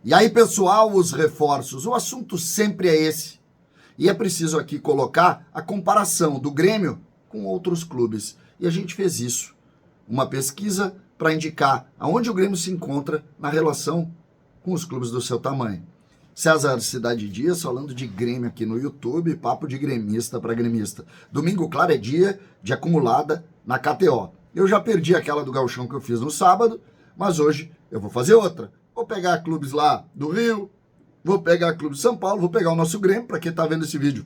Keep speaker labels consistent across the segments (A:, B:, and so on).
A: E aí, pessoal, os reforços. O assunto sempre é esse. E é preciso aqui colocar a comparação do Grêmio com outros clubes. E a gente fez isso. Uma pesquisa para indicar aonde o Grêmio se encontra na relação com os clubes do seu tamanho. César Cidade Dias falando de Grêmio aqui no YouTube, papo de gremista para gremista. Domingo, claro, é dia de acumulada na KTO. Eu já perdi aquela do gauchão que eu fiz no sábado, mas hoje eu vou fazer outra. Vou pegar clubes lá do Rio, vou pegar clubes de São Paulo, vou pegar o nosso Grêmio, para quem está vendo esse vídeo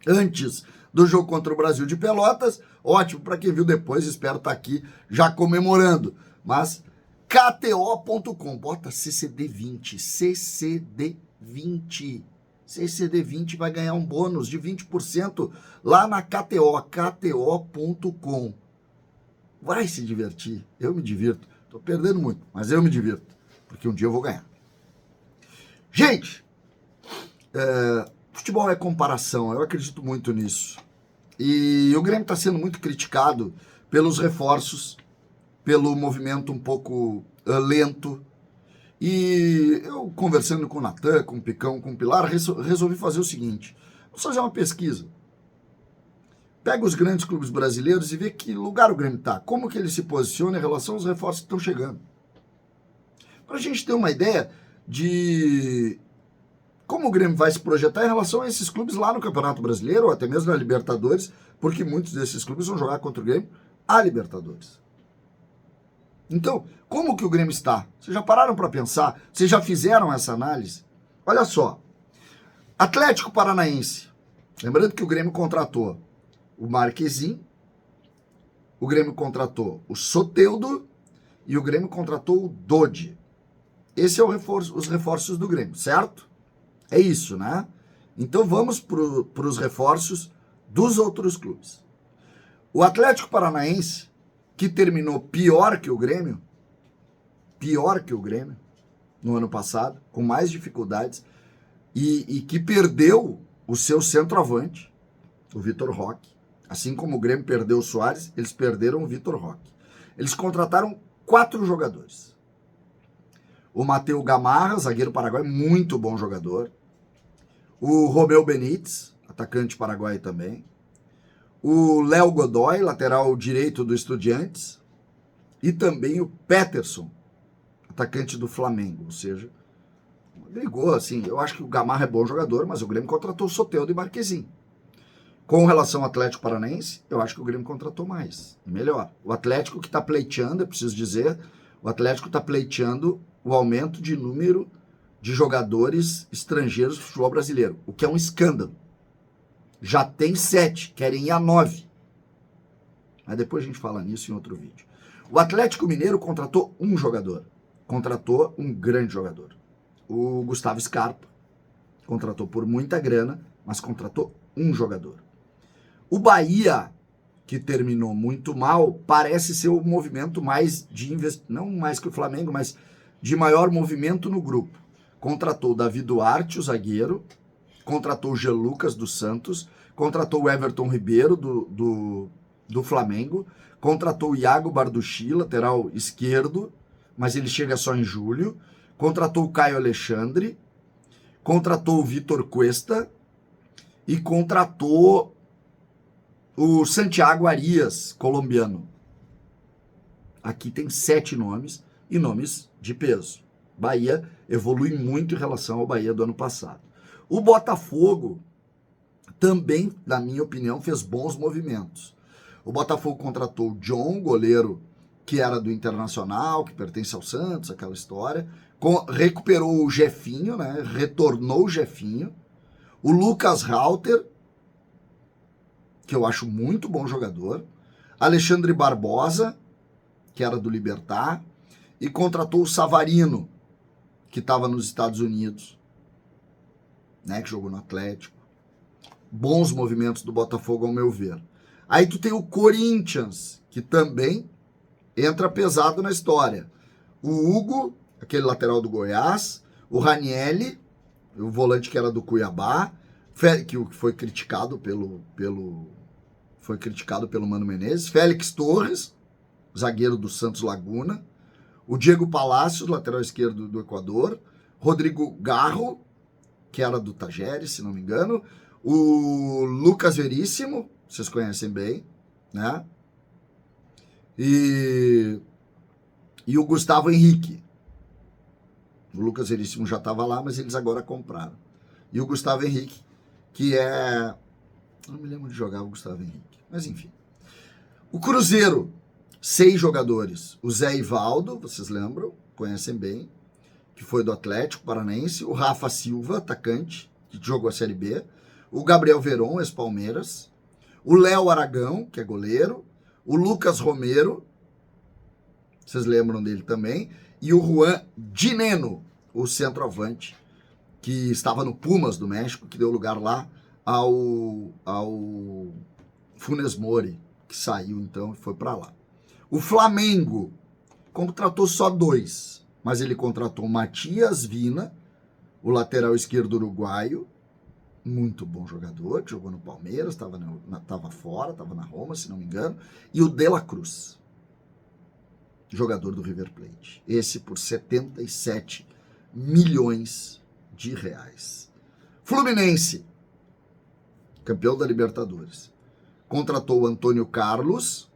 A: antes do jogo contra o Brasil de Pelotas. Ótimo, para quem viu depois, espero estar aqui já comemorando. Mas KTO.com, bota CCD20, CCD20. CCD20 vai ganhar um bônus de 20% lá na KTO, KTO.com. Vai se divertir, eu me divirto. Estou perdendo muito, mas eu me divirto, porque um dia eu vou ganhar. Gente, futebol é comparação, eu acredito muito nisso. E o Grêmio está sendo muito criticado pelos reforços, pelo movimento um pouco lento. E eu, conversando com o Natan, com o Picão, com o Pilar, resolvi fazer o seguinte. Vamos fazer uma pesquisa. Pega os grandes clubes brasileiros e vê que lugar o Grêmio está, como que ele se posiciona em relação aos reforços que estão chegando. Para a gente ter uma ideia de como o Grêmio vai se projetar em relação a esses clubes lá no Campeonato Brasileiro, ou até mesmo na Libertadores, porque muitos desses clubes vão jogar contra o Grêmio a Libertadores. Então, como que o Grêmio está? Vocês já pararam para pensar? Vocês já fizeram essa análise? Olha só, Atlético Paranaense, lembrando que o Grêmio contratou o Marquezin, o Grêmio contratou o Soteldo e o Grêmio contratou o Dodi. Esse é os reforços do Grêmio, certo? É isso, né? Então vamos para os reforços dos outros clubes. O Atlético Paranaense, que terminou pior que o Grêmio no ano passado, com mais dificuldades, e que perdeu o seu centroavante, o Vitor Roque. Assim como o Grêmio perdeu o Soares, eles perderam o Vitor Roque. Eles contrataram 4 jogadores. O Matheus Gamarra, zagueiro paraguaio, muito bom jogador. O Romeu Benítez, atacante paraguaio também. O Léo Godoy, lateral direito do Estudiantes. E também o Peterson, atacante do Flamengo. Ou seja, brigou assim. Eu acho que o Gamarra é bom jogador, mas o Grêmio contratou o Soteldo e Marquezin. Com relação ao Atlético Paranaense, eu acho que o Grêmio contratou mais, melhor. O Atlético que está pleiteando, eu preciso dizer, o Atlético está pleiteando o aumento de número de jogadores estrangeiros do futebol brasileiro, o que é um escândalo. Já tem 7, querem ir a 9. Mas depois a gente fala nisso em outro vídeo. O Atlético Mineiro contratou um jogador, contratou um grande jogador. O Gustavo Scarpa contratou por muita grana, mas contratou um jogador. O Bahia, que terminou muito mal, parece ser o movimento mais de não mais que o Flamengo, mas de maior movimento no grupo. Contratou o Davi Duarte, o zagueiro, contratou o Jean Lucas do Santos, contratou o Everton Ribeiro do Flamengo, contratou o Iago Barducci, lateral esquerdo, mas ele chega só em julho, contratou o Caio Alexandre, contratou o Vitor Cuesta e contratou o Santiago Arias, colombiano. Aqui tem 7 nomes e nomes de peso. Bahia evolui muito em relação ao Bahia do ano passado. O Botafogo também, na minha opinião, fez bons movimentos. O Botafogo contratou o John, goleiro que era do Internacional, que pertence ao Santos, aquela história. Recuperou o Jefinho, né? Retornou o Jefinho. O Lucas Rauter, que eu acho muito bom jogador. Alexandre Barbosa, que era do Libertad. E contratou o Savarino, que estava nos Estados Unidos, né? Que jogou no Atlético. Bons movimentos do Botafogo, ao meu ver. Aí tu tem o Corinthians, que também entra pesado na história. O Hugo, aquele lateral do Goiás. O Ranielli, o volante que era do Cuiabá, que foi criticado pelo Mano Menezes. Félix Torres, zagueiro do Santos Laguna. O Diego Palacios, lateral esquerdo do Equador. Rodrigo Garro, que era do Tajeres, se não me engano, o Lucas Veríssimo, vocês conhecem bem, né? E o Gustavo Henrique. O Lucas Veríssimo já estava lá, mas eles agora compraram. E o Gustavo Henrique, que é... Não me lembro de jogar o Gustavo Henrique, mas enfim. O Cruzeiro, 6 jogadores. O Zé Ivaldo, vocês lembram, conhecem bem, que foi do Atlético Paranaense. O Rafa Silva, atacante, que jogou a Série B. O Gabriel Veron, ex-Palmeiras. O Léo Aragão, que é goleiro. O Lucas Romero, vocês lembram dele também. E o Juan Dineno, o centroavante, que estava no Pumas do México, que deu lugar lá ao Funes Mori, que saiu então e foi para lá. O Flamengo contratou só 2, mas ele contratou o Matias Vina, o lateral esquerdo uruguaio, muito bom jogador, que jogou no Palmeiras, estava fora, estava na Roma, se não me engano, e o De La Cruz, jogador do River Plate. Esse por 77 milhões de reais. Fluminense, campeão da Libertadores, contratou o Antônio Carlos,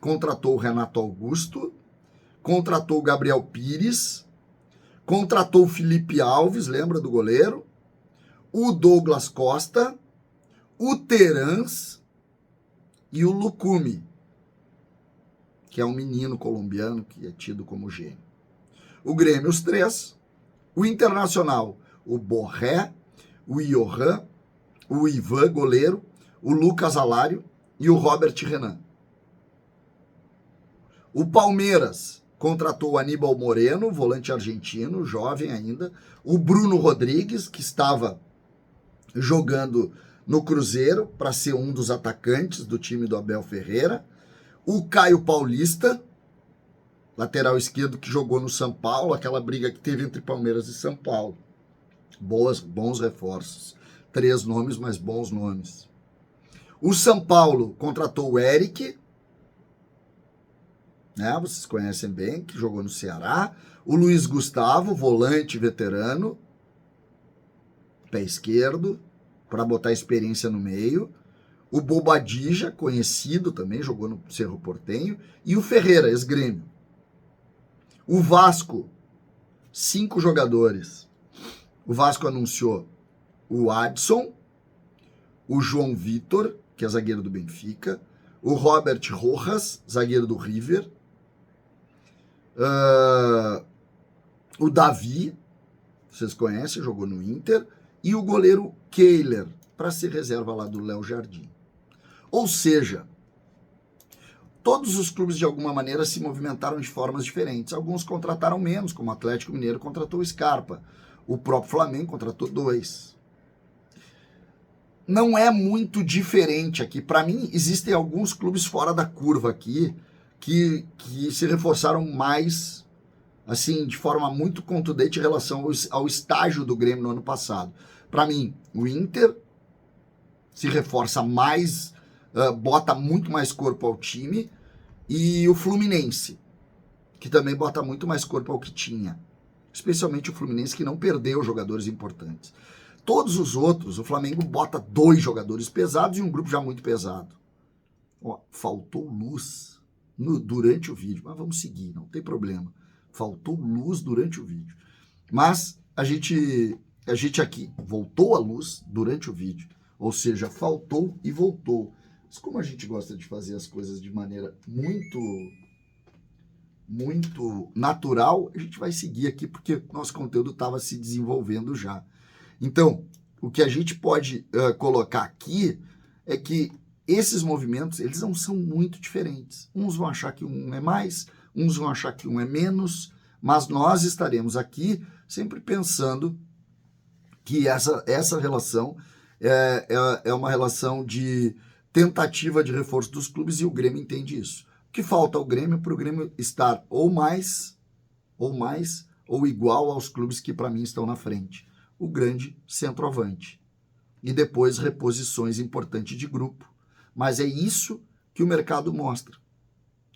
A: contratou o Renato Augusto, contratou o Gabriel Pires, contratou o Felipe Alves, lembra do goleiro? O Douglas Costa, o Terans e o Lucumi, que é um menino colombiano que é tido como gênio. O Grêmio, os 3. O Internacional, o Borré, o Johan, o Ivan, goleiro, o Lucas Alário e o Robert Renan. O Palmeiras contratou o Aníbal Moreno, volante argentino, jovem ainda. O Bruno Rodrigues, que estava jogando no Cruzeiro para ser um dos atacantes do time do Abel Ferreira. O Caio Paulista, lateral esquerdo que jogou no São Paulo, aquela briga que teve entre Palmeiras e São Paulo. Bons reforços. 3 nomes, mas bons nomes. O São Paulo contratou o Eric, né? Vocês conhecem bem, que jogou no Ceará. O Luiz Gustavo, volante veterano, pé esquerdo, para botar experiência no meio. O Bobadilla, conhecido também, jogou no Cerro Porteño. E o Ferreira, ex-Grêmio. O Vasco, 5 jogadores. O Vasco anunciou o Adson, o João Vitor, que é zagueiro do Benfica, o Robert Rojas, zagueiro do River, o Davi, vocês conhecem, jogou no Inter, e o goleiro Kehler, para ser reserva lá do Léo Jardim. Ou seja, todos os clubes de alguma maneira se movimentaram de formas diferentes. Alguns contrataram menos, como o Atlético Mineiro contratou o Scarpa, o próprio Flamengo contratou 2. Não é muito diferente aqui. Para mim, existem alguns clubes fora da curva aqui que se reforçaram mais, assim, de forma muito contundente em relação ao estágio do Grêmio no ano passado. Para mim, o Inter se reforça mais, bota muito mais corpo ao time, e o Fluminense, que também bota muito mais corpo ao que tinha. Especialmente o Fluminense, que não perdeu jogadores importantes. Todos os outros, o Flamengo bota 2 jogadores pesados e um grupo já muito pesado. Ó, faltou luz durante o vídeo, mas vamos seguir, não tem problema. Faltou luz durante o vídeo. Mas a gente aqui voltou a luz durante o vídeo, ou seja, faltou e voltou. Mas como a gente gosta de fazer as coisas de maneira muito natural, a gente vai seguir aqui porque nosso conteúdo estava se desenvolvendo já. Então, o que a gente pode colocar aqui é que esses movimentos, eles não são muito diferentes. Uns vão achar que um é mais, uns vão achar que um é menos, mas nós estaremos aqui sempre pensando que essa relação é uma relação de tentativa de reforço dos clubes e o Grêmio entende isso. O que falta ao Grêmio para o Grêmio estar ou mais ou igual aos clubes que para mim estão na frente. O grande centroavante. E depois reposições importantes de grupo. Mas é isso que o mercado mostra.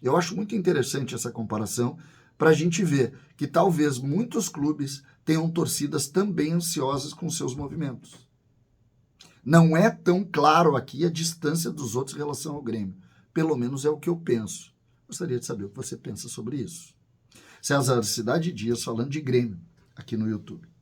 A: Eu acho muito interessante essa comparação para a gente ver que talvez muitos clubes tenham torcidas também ansiosas com seus movimentos. Não é tão claro aqui a distância dos outros em relação ao Grêmio. Pelo menos é o que eu penso. Gostaria de saber o que você pensa sobre isso. César Cidade Dias falando de Grêmio aqui no YouTube.